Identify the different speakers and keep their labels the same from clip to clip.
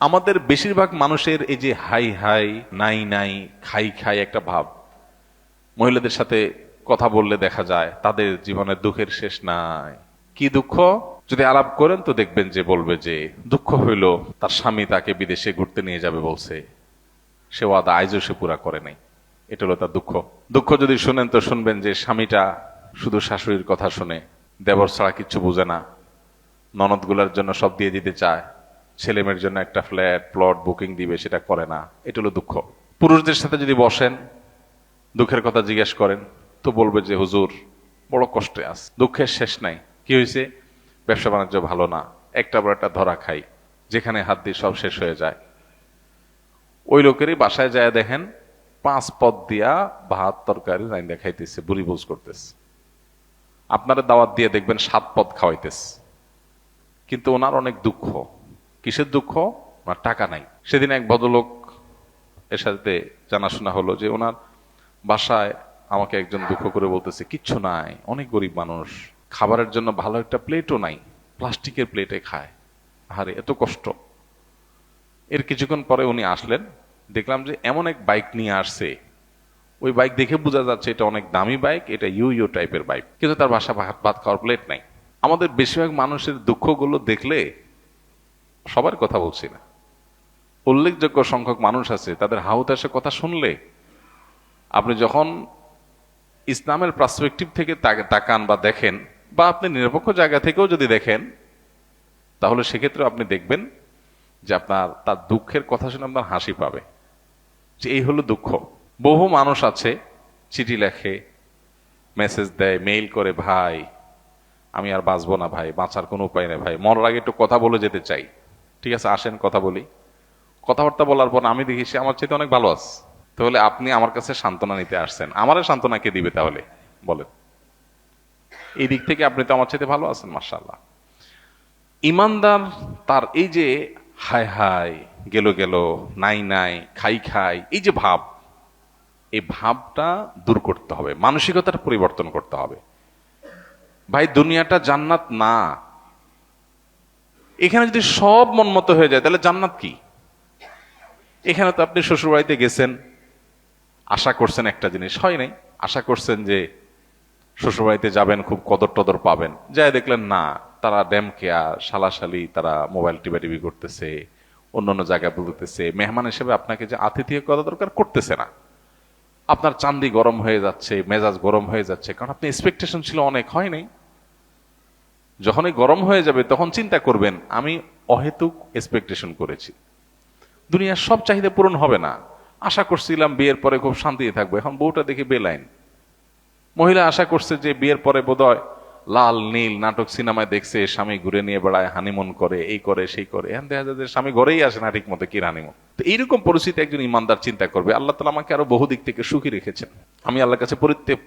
Speaker 1: আমাদের বেশিরভাগ মানুষের এই যে হাই হাই নাই নাই খাই খাই একটা ভাব, মহিলাদের সাথে কথা বললে দেখা যায় তাদের জীবনের দুঃখের শেষ নাই। কি দুঃখ? যদি আলাপ করেন তো দেখবেন যে বলবে যে দুঃখ হইল তার স্বামী তাকে বিদেশে ঘুরতে নিয়ে যাবে বলছে, সে ওয়াদা আইজও সে পুরা করে নাই। এটা হলো তার দুঃখ। দুঃখ যদি শুনেন তো শুনবেন যে স্বামীটা শুধু শাশুড়ির কথা শুনে, দেবর ছাড়া কিচ্ছু বুঝে না, ননদগুলার জন্য সব দিয়ে দিতে চায়, ছেলে মেয়ের জন্য একটা ফ্ল্যাট প্লট বুকিং দিবে সেটা করে না। এটা হলো দুঃখ। পুরুষদের সাথে যদি বসেন, দুঃখের কথা জিজ্ঞেস করেন তো বলবে যে হুজুর বড় কষ্টে আছে, দুঃখের শেষ নাই। কি হয়েছে? ব্যবসা বাণিজ্য ভালো না, একটা পর একটা ধরা খাই, যেখানে হাত দিয়ে সব শেষ হয়ে যায়। ওই লোকেরই বাসায় যায় দেখেন 5 পদ দিয়া ভাত তরকারি রাইন্দা খাইতেছে, বুড়ি বুঝ করতেছে। আপনারা দাওয়াত দিয়ে দেখবেন 7 পদ খাওয়াইতেছে, কিন্তু ওনার অনেক দুঃখ। কিসের দুঃখ? ওনার টাকা নাই। সেদিন এক ভদ্রলোক এর সাথে জানাশোনা হলো যে ওনার বাসায় আমাকে একজন দুঃখ করে বলতেছে কিচ্ছু নাই, অনেক গরিব মানুষ, খাবারের জন্য ভালো একটা প্লেটও নাই, প্লাস্টিকের প্লেটে খায়, আরে এত কষ্ট। এর কিছুক্ষণ পরে উনি আসলেন, দেখলাম যে এমন এক বাইক নিয়ে আসছে, ওই বাইক দেখে বোঝা যাচ্ছে এটা অনেক দামি বাইক, এটা ইউ ইউ টাইপের বাইক, কিন্তু তার বাসা ভাত খাওয়ার প্লেট নাই। আমাদের বেশিরভাগ মানুষের দুঃখগুলো দেখলে, সবার কথা বলছি না, উল্লেখযোগ্য সংখ্যক মানুষ আছে তাদের হাহুতাশের কথা শুনলে আপনি যখন ইসলামের পার্সপেক্টিভ থেকে তাকান বা দেখেন, বা আপনি নিরপেক্ষ জায়গা থেকেও যদি দেখেন, তাহলে সেক্ষেত্রে আপনি দেখবেন যে আপনার তার দুঃখের কথা শুনে আপনার হাসি পাবে, যে এই হলো দুঃখ। বহু মানুষ আছে চিঠি লেখে, মেসেজ দেয়, মেইল করে, ভাই আমি আর বাঁচবো না ভাই, বাঁচার কোনো উপায় নেই ভাই, মরার আগে একটু কথা বলে যেতে চাই। ঠিক আছে, আসেন কথা বলি। কথাবার্তা বলার পর আমি দেখি সে আমার চাইতে অনেক ভালো আছে। তাহলে আপনি আমার কাছে সান্ত্বনা নিতে আসছেন, আমারে সান্ত্বনা কে দিবে তাহলে বলেন? এই দিক থেকে আপনি তো আমার চাইতে ভালো আছেন, মাশাআল্লাহ। ইমানদার তার এই যে হায় হায় গেল গেল, নাই নাই খাই খাই, এই যে ভাব, এই ভাবটা দূর করতে হবে, মানসিকতার পরিবর্তন করতে হবে। ভাই দুনিয়াটা জান্নাত না। এখানে যদি সব মন মতো হয়ে যায় তাহলে জান্নাত কি? এখানে তো আপনি শ্বশুরবাড়িতে গেছেন, আশা করছেন একটা জিনিস, হয় নাই। আশা করছেন যে শ্বশুরবাড়িতে যাবেন, খুব কদর টদর পাবেন, যাই দেখলেন না, তারা ড্যাম কেয়ার শালাশালি, তারা মোবাইল টিপি করতেছে, অন্য অন্য জায়গায় বলতেছে, মেহমান হিসেবে আপনাকে যে আতিথেয় করা দরকার করতেছে না। আপনার চান্দি গরম হয়ে যাচ্ছে, মেজাজ গরম হয়ে যাচ্ছে, কারণ আপনি এক্সপেকটেশন ছিল অনেক, হয় নাই। যখনই গরম হয়ে যাবে তখন চিন্তা করবেন আমি অহেতুক এক্সপেকটেশন করেছি, দুনিয়ার সব চাহিদা পূরণ হবে না। আশা করছিলাম বিয়ের পরে খুব শান্তিতে থাকবো, এখন বউটা দেখে বেলাইন। মহিলা আশা করছে যে বিয়ের পরে বোধহয় লাল নীল নাটক সিনেমায় দেখছে, স্বামী ঘুরে নিয়ে বেড়ায়, হানিমুন করে, এই করে সেই করে, এখন দেখা যায় যে স্বামী ঘরেই আসে না ঠিক মতো, কি হানিমুন। তো এইরকম পরিস্থিতি একজন ইমানদার চিন্তা করবে আল্লাহ তাআলা আমাকে আরো বহু দিক থেকে সুখী রেখেছেন, আমি আল্লাহর কাছে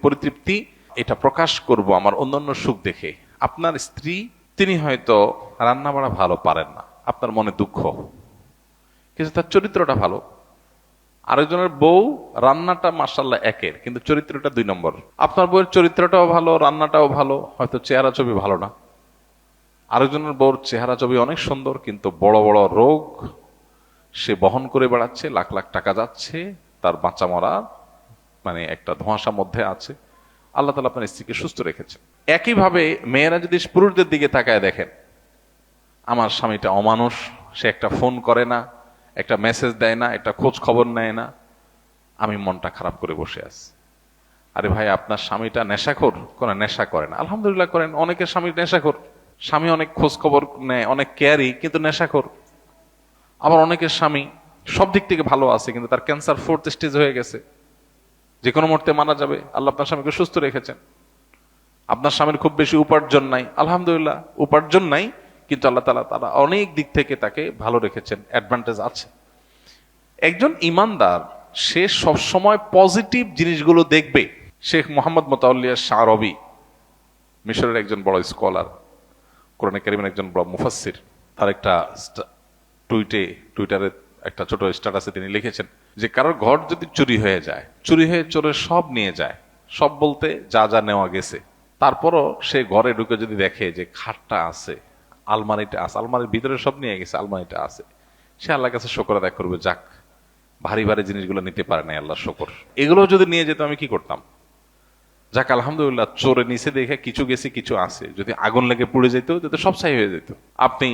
Speaker 1: পরিতৃপ্তি এটা প্রকাশ করব আমার অন্যান্য সুখ দেখে। আপনার স্ত্রী তিনি হয়তো রান্না বাড়া ভালো পারেন না, আপনার মনে দুঃখ, কিন্তু তার চরিত্রটা ভালো। আরেকজনের বউ রান্নাটা মাশাআল্লাহ একের, কিন্তু চরিত্রটা 2 নম্বর। আপনার বউয়ের চরিত্রটাও ভালো, রান্নাটাও ভালো, হয়তো চেহারা ছবি ভালো না। আরেকজনের বউর চেহারা ছবি অনেক সুন্দর, কিন্তু বড় বড় রোগ সে বহন করে বেড়াচ্ছে, লাখ লাখ টাকা যাচ্ছে, তার বাঁচা মরা মানে একটা ধোঁয়াশা মধ্যে আছে। আল্লাহ তাআলা আপনার স্ত্রীকে সুস্থ রেখেছেন। একইভাবে মেয়েরা যদি পুরুষদের দিকে তাকায় দেখেন, আমার স্বামীটা অমানুষ, সে একটা ফোন করে না, একটা মেসেজ দেয় না, একটা খোঁজ খবর নেয় না, আমি মনটা খারাপ করে বসে আছি। আরে ভাই আপনার স্বামীটা নেশাখোর? কোন নেশা করে না, আলহামদুলিল্লাহ করেন। অনেকের স্বামী নেশাখোর, স্বামী অনেক খোঁজ খবর নেয়, অনেক কেয়ারি, কিন্তু নেশাখোর। আবার অনেকের স্বামী সব দিক থেকে ভালো আছে, কিন্তু তার ক্যান্সার 4th স্টেজ হয়ে গেছে, যে কোনো মুহূর্তে মারা যাবে। আল্লাহ আপনার স্বামীকে সুস্থ রেখেছেন। আপনার স্বামীর খুব বেশি উপার্জন নাই, আলহামদুলিল্লাহ উপার্জন নাই, কিন্তু আল্লাহ তাআলা তারা অনেক দিক থেকে তাকে ভালো রেখেছেন, অ্যাডভান্টেজ আছে। একজন ইমানদার সে সবসময় পজিটিভ জিনিসগুলো দেখবে। শেখ মোহাম্মদ মোতাওয়াল্লিয়া শারবি, মিশরের একজন বড় স্কলার, কোরআনে কারীমের একজন বড় মুফাসসির, তার একটা টুইটারে একটা ছোট স্ট্যাটাসে তিনি লিখেছেন যে কারোর ঘর যদি চুরি হয়ে যায়, চুরি হয়ে চোরের সব নিয়ে যায়, সব বলতে যা যা নেওয়া গেছে, তারপরও সে ঘরে ঢুকে যদি দেখে যে খাটটা আছে, আলমারিটা আছে, আলমারির ভিতরে সব নিয়ে গেছে, আলমারিটা আছে, সে আল্লাহর কাছে শুকর আদায় করবে, যাক ভারী ভারী জিনিসগুলো নিতে পারে না, আল্লাহ শুকর। এগুলো যদি নিয়ে যেত আমি কি করতাম? যাক আলহামদুলিল্লাহ, চোরে নিচে দেখে কিছু গেছে কিছু আছে, যদি আগুন লেগে পুড়ে যেত তো সব ছাই হয়ে যেত। আপনি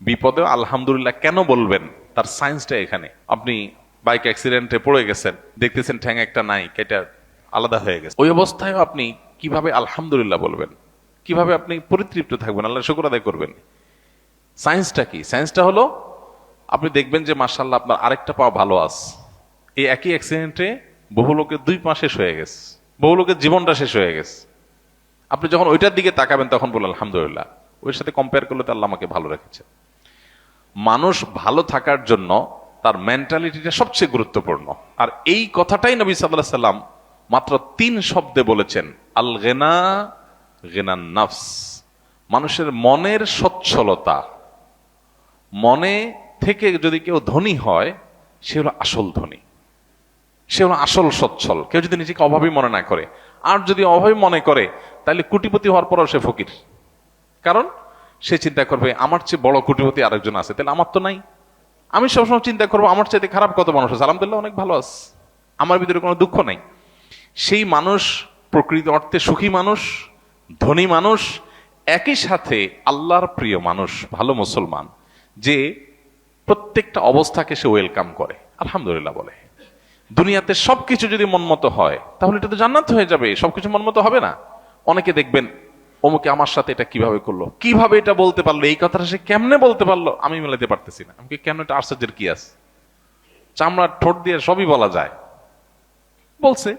Speaker 1: বিপদে আলহামদুলিল্লাহ কেন বলবেন, তার সায়েন্সটা এখানে। আপনি বাইক অ্যাক্সিডেন্টে পড়ে গেছেন, দেখতেছেন ঠ্যাং একটা নাই, কেটে আলাদা হয়ে গেছে, ওই অবস্থায় আপনি কিভাবে আলহামদুলিল্লাহ বলবেন? কিভাবে আপনি পরিতৃপ্ত থাকবেন, আল্লাহ শুকর আদায় করবেন? সায়েন্সটা কি? সায়েন্সটা হলো আপনি দেখবেন যে মাশাআল্লাহ আপনার আরেকটা পা ভালো আছে। এই একই অ্যাক্সিডেন্টে বহু লোকের 2 পা শেষ হয়ে গেছে, বহু লোকের জীবনটা শেষ হয়ে গেছে। আপনি যখন ওইটার দিকে তাকাবেন তখন বললেন আলহামদুলিল্লাহ, ওর সাথে কম্পেয়ার করলে তো আল্লাহ আমাকে ভালো রেখেছে। মানুষ ভালো থাকার জন্য তার মেন্টালিটিটা সবচেয়ে গুরুত্বপূর্ণ। আর এই কথাটাই নবী সাল্লাল্লাহু আলাইহি সাল্লাম মাত্র 3 শব্দে বলেছেন, আল গিনা গিনান নাফস। মানুষের মনের সচ্ছলতা, মনে থেকে যদি কেউ ধনী হয় সে হলো আসল ধনী, সে হলো আসল সচ্ছল। কেউ যদি নিজেকে অভাবী মনে না করে, আর যদি অভাবী মনে করে তাহলে কোটিপতি হওয়ার পরও সে ফকির। কারণ সে চিন্তা করবে আমার চেয়ে বড় কোটিপতি আরেকজন আছে, তাহলে আমার তো নাই। আমি সবসময় চিন্তা করবো আমার চাইতে খারাপ কত মানুষ আছে, আলহামদুলিল্লাহ অনেক ভালো আছে, আমার ভিতরে কোনো দুঃখ নাই। সেই মানুষ প্রকৃত অর্থে সুখী মানুষ, ধনী মানুষ, একই সাথে আল্লাহর প্রিয় মানুষ, ভালো মুসলমান, যে প্রত্যেকটা অবস্থাকে সে ওয়েলকাম করে, আলহামদুলিল্লাহ বলে। দুনিয়াতে সবকিছু যদি মনমতো হয় তাহলে এটা তো জান্নাত হয়ে যাবে। সবকিছু মনমতো হবে না। অনেকে দেখবেন অমুকে আমার সাথে এটা কিভাবে করলো, কিভাবে এটা বলতে পারলো, এই কথাটা সে কেমনে বলতে পারলো, আমি মেলাতে পারতেছি না। আমাকে কেন, এটা আশ্চর্যের কি আছে? চামড়ার ঠোঁট দিয়ে সবই বলা যায়, বলছে,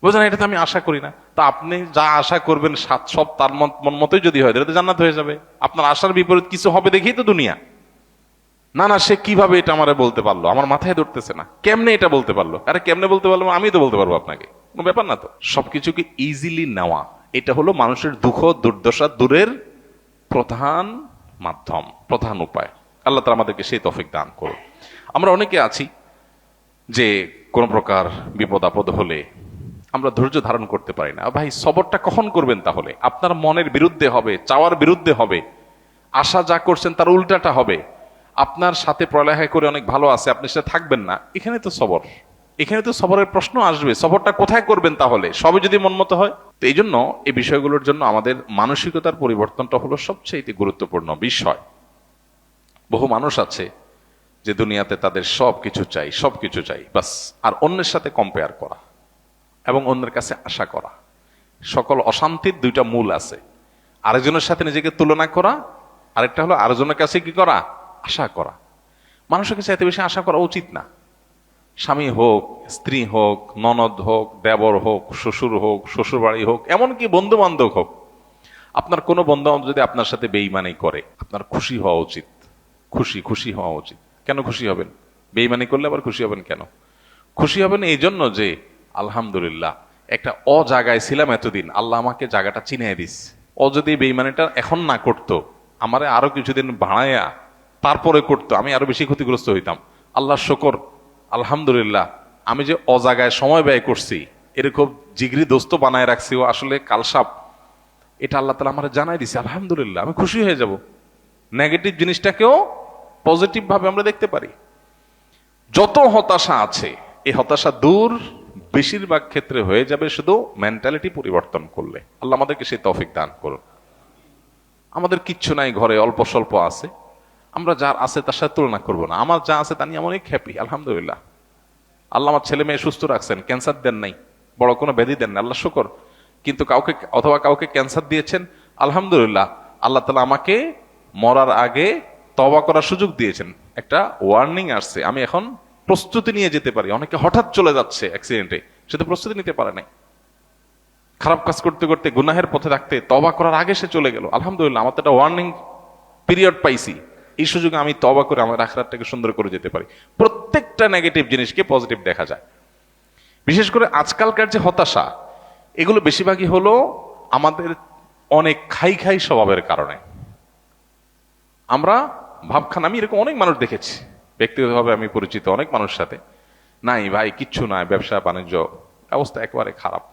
Speaker 1: বোঝেন, এটা তো আমি আশা করি না। তা আপনি যা আশা করবেন সব তার মন মতোই যদি হয় তাহলে তো জান্নাত হয়ে যাবে। আপনার আশার বিপরীত কিছু হবে দেখেই তো দুনিয়া। না না, সে কিভাবে এটা আমারে বলতে পারলো, আমার মাথায় ধরতেছে না, কেমনে এটা বলতে পারলো? আরে কেমনে বলতে পারলো, আমি তো বলতে পারবো আপনাকে, কোনো ব্যাপার না তো। সবকিছুকে ইজিলি নেওয়া, এটা হলো মানুষের দুঃখ দুর্দশা দূরের প্রধান মাধ্যম, প্রধান উপায়। আল্লাহ তাআলা আমাদেরকে সেই তৌফিক দান করুন। আমরা অনেকে আছি যে কোন প্রকার বিপদ আপদ হলে আমরা ধৈর্য ধারণ করতে পারি না। ভাই, সবরটা কখন করবেন? তাহলে আপনার মনের বিরুদ্ধে হবে, চাওয়ার বিরুদ্ধে হবে, আশা যা করছেন তার উল্টাটা হবে। আপনার সাথে পড়ালেখা করে অনেক ভালো আছে, আপনি সেটা থাকবেন না, এখানে তো সবর, এখানে তো সবরের প্রশ্ন আসবে। সবরটা কোথায় করবেন তাহলে, সবই যদি মনমতো হয়? তো এই জন্য এই বিষয়গুলোর জন্য আমাদের মানসিকতার পরিবর্তনটা হলো সবচেয়ে গুরুত্বপূর্ণ বিষয়। বহু মানুষ আছে যে দুনিয়াতে তাদের সবকিছু চাই, সবকিছু চাই বাস, আর অন্যের সাথে কম্পেয়ার করা এবং অন্যের কাছে আশা করা। সকল অশান্তির 2টা মূল আছে, আরেকজনের সাথে নিজেকে তুলনা করা, আরেকটা হলো আরেকজনের কাছে কি করা, আশা করা। মানুষের কাছে এত বেশি আশা করা উচিত না। স্বামী হোক, স্ত্রী হোক, ননদ হোক, দেবর হোক, শ্বশুর হোক, শ্বশুর বাড়ি হোক, এমনকি বন্ধু বান্ধব হোক, আপনার কোনো বন্ধু বান্ধব যদি আপনার সাথে বেঈমানি করে, আপনার খুশি হওয়া উচিত, খুশি হওয়া উচিত। কেন খুশি হবেন? বেঈমানি করলে আবার খুশি হবেন কেন? খুশি হবেন এই জন্য যে আলহামদুলিল্লাহ একটা জায়গায় ছিলাম এতদিন, আল্লাহ আমাকে জায়গাটা চিনিয়ে দিস। যদি বেঈমানিটা এখন না করতো, আমারে আরো কিছুদিন বাড়ায়া তারপরে করতো, আমি আরো বেশি ক্ষতিগ্রস্ত হইতাম। আল্লাহ শুকর, আলহামদুলিল্লাহ আমি যে জায়গায় সময় ব্যয় করছি, এরকম জিগরি দোস্ত বানায় রাখছি, ও আসলে কালসাপ, এটা আল্লাহ তাআলা আমার জানাই দিছে, আলহামদুলিল্লাহ আমি খুশি হয়ে যাব। নেগেটিভ জিনিসটাকেও পজিটিভ ভাবে আমরা দেখতে পারি। যত হতাশা আছে এই হতাশা দূর বেশিরভাগ ক্ষেত্রে হয়ে যাবে শুধু মেন্টালিটি পরিবর্তন করলে। আল্লাহ আমাদেরকে সেই তৌফিক দান করুন। আমাদের কিচ্ছু নাই, ঘরে অল্প স্বল্প আছে, আমরা যার আছে তার সাথে তুলনা করবো না। আমার যা আছে তা নিয়ে আমি অনেক হ্যাপি, আলহামদুলিল্লাহ। আল্লাহ আমার ছেলে মেয়ে সুস্থ রাখছেন, ক্যান্সার দেন নাই, বড় কোনো ব্যাধি দেন না, আল্লাহ শুকর। কিন্তু কাউকে ক্যান্সার দিয়েছেন, আলহামদুলিল্লাহ আল্লাহ তাআলা আমাকে মরার আগে তওবা করার সুযোগ দিয়েছেন, একটা ওয়ার্নিং আসছে, আমি এখন প্রস্তুতি নিয়ে যেতে পারি। অনেকে হঠাৎ চলে যাচ্ছে অ্যাক্সিডেন্টে, সে তো প্রস্তুতি নিতে পারে নাই, খারাপ কাজ করতে করতে গুনাহের পথে থাকতে তওবা করার আগে সে চলে গেল। আলহামদুলিল্লাহ আমার তো একটা ওয়ার্নিং পিরিয়ড পাইছি, এই সুযোগে আমি তওবা করে আমার আখিরাতটাকে সুন্দর করে যেতে পারি। প্রত্যেকটা নেগেটিভ জিনিসকে পজিটিভ দেখা যায়। বিশেষ করে আজকালকার যে হতাশা, এগুলো বেশিরভাগই হলো আমাদের অনেক খাই স্বভাবের কারণে। আমরা ভাবখান, আমি এরকম অনেক মানুষ দেখেছি, ব্যক্তিগতভাবে আমি পরিচিত অনেক মানুষের সাথে, নাই ভাই কিচ্ছু নাই, ব্যবসা বাণিজ্য অবস্থা একেবারে খারাপ।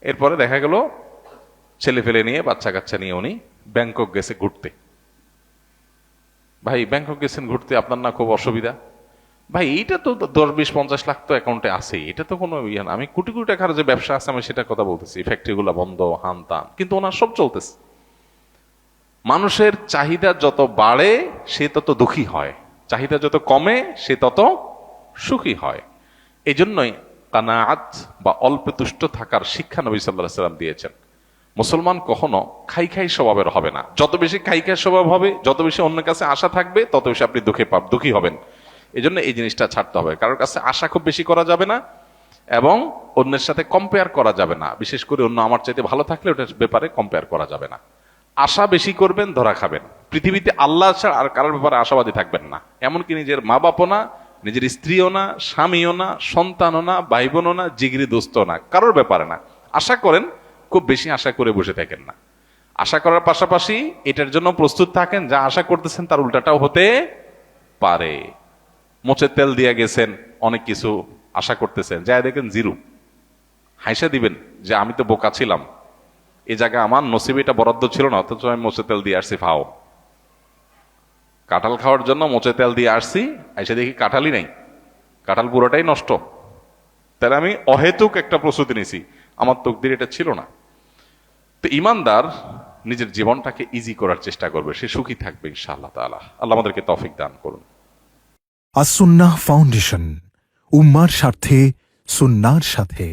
Speaker 1: এরপরে দেখা গেল ছেলে ফেলে নিয়ে, বাচ্চা কাচ্চা নিয়ে উনি ব্যাংকক গেছে ঘুরতে। ভাই ব্যাংকক গেছেন ঘুরতে, আপনার না খুব অসুবিধা? ভাই এইটা তো 10-20-50 লাখ তো অ্যাকাউন্টে আছে, এটা তো কোনো ইয়ে না। আমি কোটি কোটি টাকার যে ব্যবসা আছে আমি সেটা কথা বলতেছি, ফ্যাক্টরিগুলো বন্ধ, হান তান, কিন্তু ওনার সব চলতেছে। মানুষের চাহিদা যত বাড়ে সে তত দুঃখী হয়, চাহিদা যত কমে সে তত সুখী হয়। এই জন্যই কানাআত বা অল্পে তুষ্ট থাকার শিক্ষা নবী সাল্লাল্লাহু আলাইহি ওয়াসাল্লাম দিয়েছেন। মুসলমান কখনো খাই খাই স্বভাবের হবে না। যত বেশি খাই খাই স্বভাব হবে, যত বেশি অন্যের কাছে আশা থাকবে, তত বেশি আপনি দুঃখী হবেন। এই জন্য এই জিনিসটা ছাড়তে হবে। কারোর কাছে আশা খুব বেশি করা যাবে না এবং অন্যের সাথে কম্পেয়ার করা যাবে না। বিশেষ করে অন্য আমার চাইতে ভালো থাকলে ওটার ব্যাপারে কম্পেয়ার করা যাবে না। আশা বেশি করবেন, ধরা খাবেন। পৃথিবীতে আল্লাহ ছাড়া আর কারোর ব্যাপারে আশাবাদী থাকবেন না। এমনকি নিজের মা বাপও না, নিজের স্ত্রীও না, স্বামীও না, সন্তানও না, ভাই বোনও না, জিগরি দোস্তও না, কারোর ব্যাপারে না। আশা করেন, খুব বেশি আশা করে বসে থাকেন না। আশা করার পাশাপাশি এটার জন্য প্রস্তুত থাকেন যা আশা করতেছেন তার উল্টাটাও হতে পারে। মোচের তেল দিয়ে গেছেন, অনেক কিছু আশা করতেছেন, যা দেখেন জিরো। হাইসা দিবেন যে আমি তো বোকা ছিলাম, এই জায়গায় আমার নসিবে এটা বরাদ্দ ছিল না, অথচ আমি মোচে তেল দিয়ে আসছি। ফাও, কাঁঠাল খাওয়ার জন্য মোচে তেল দিয়ে আসছি, এসে দেখি কাঁঠালই নাই, কাঁঠাল পুরোটাই নষ্ট। তাহলে আমি অহেতুক একটা প্রস্তুতি নিছি, আমার তকদির এটা ছিল না। তো ইমানদার নিজের জীবনটাকে ইজি করার চেষ্টা করবে, সে সুখী থাকবে ইনশাআল্লাহ তাআলা। আল্লাহ আমাদেরকে তৌফিক দান করুন।
Speaker 2: আস-সুন্নাহ ফাউন্ডেশন, উম্মার স্বার্থে সুন্নাহর সাথে।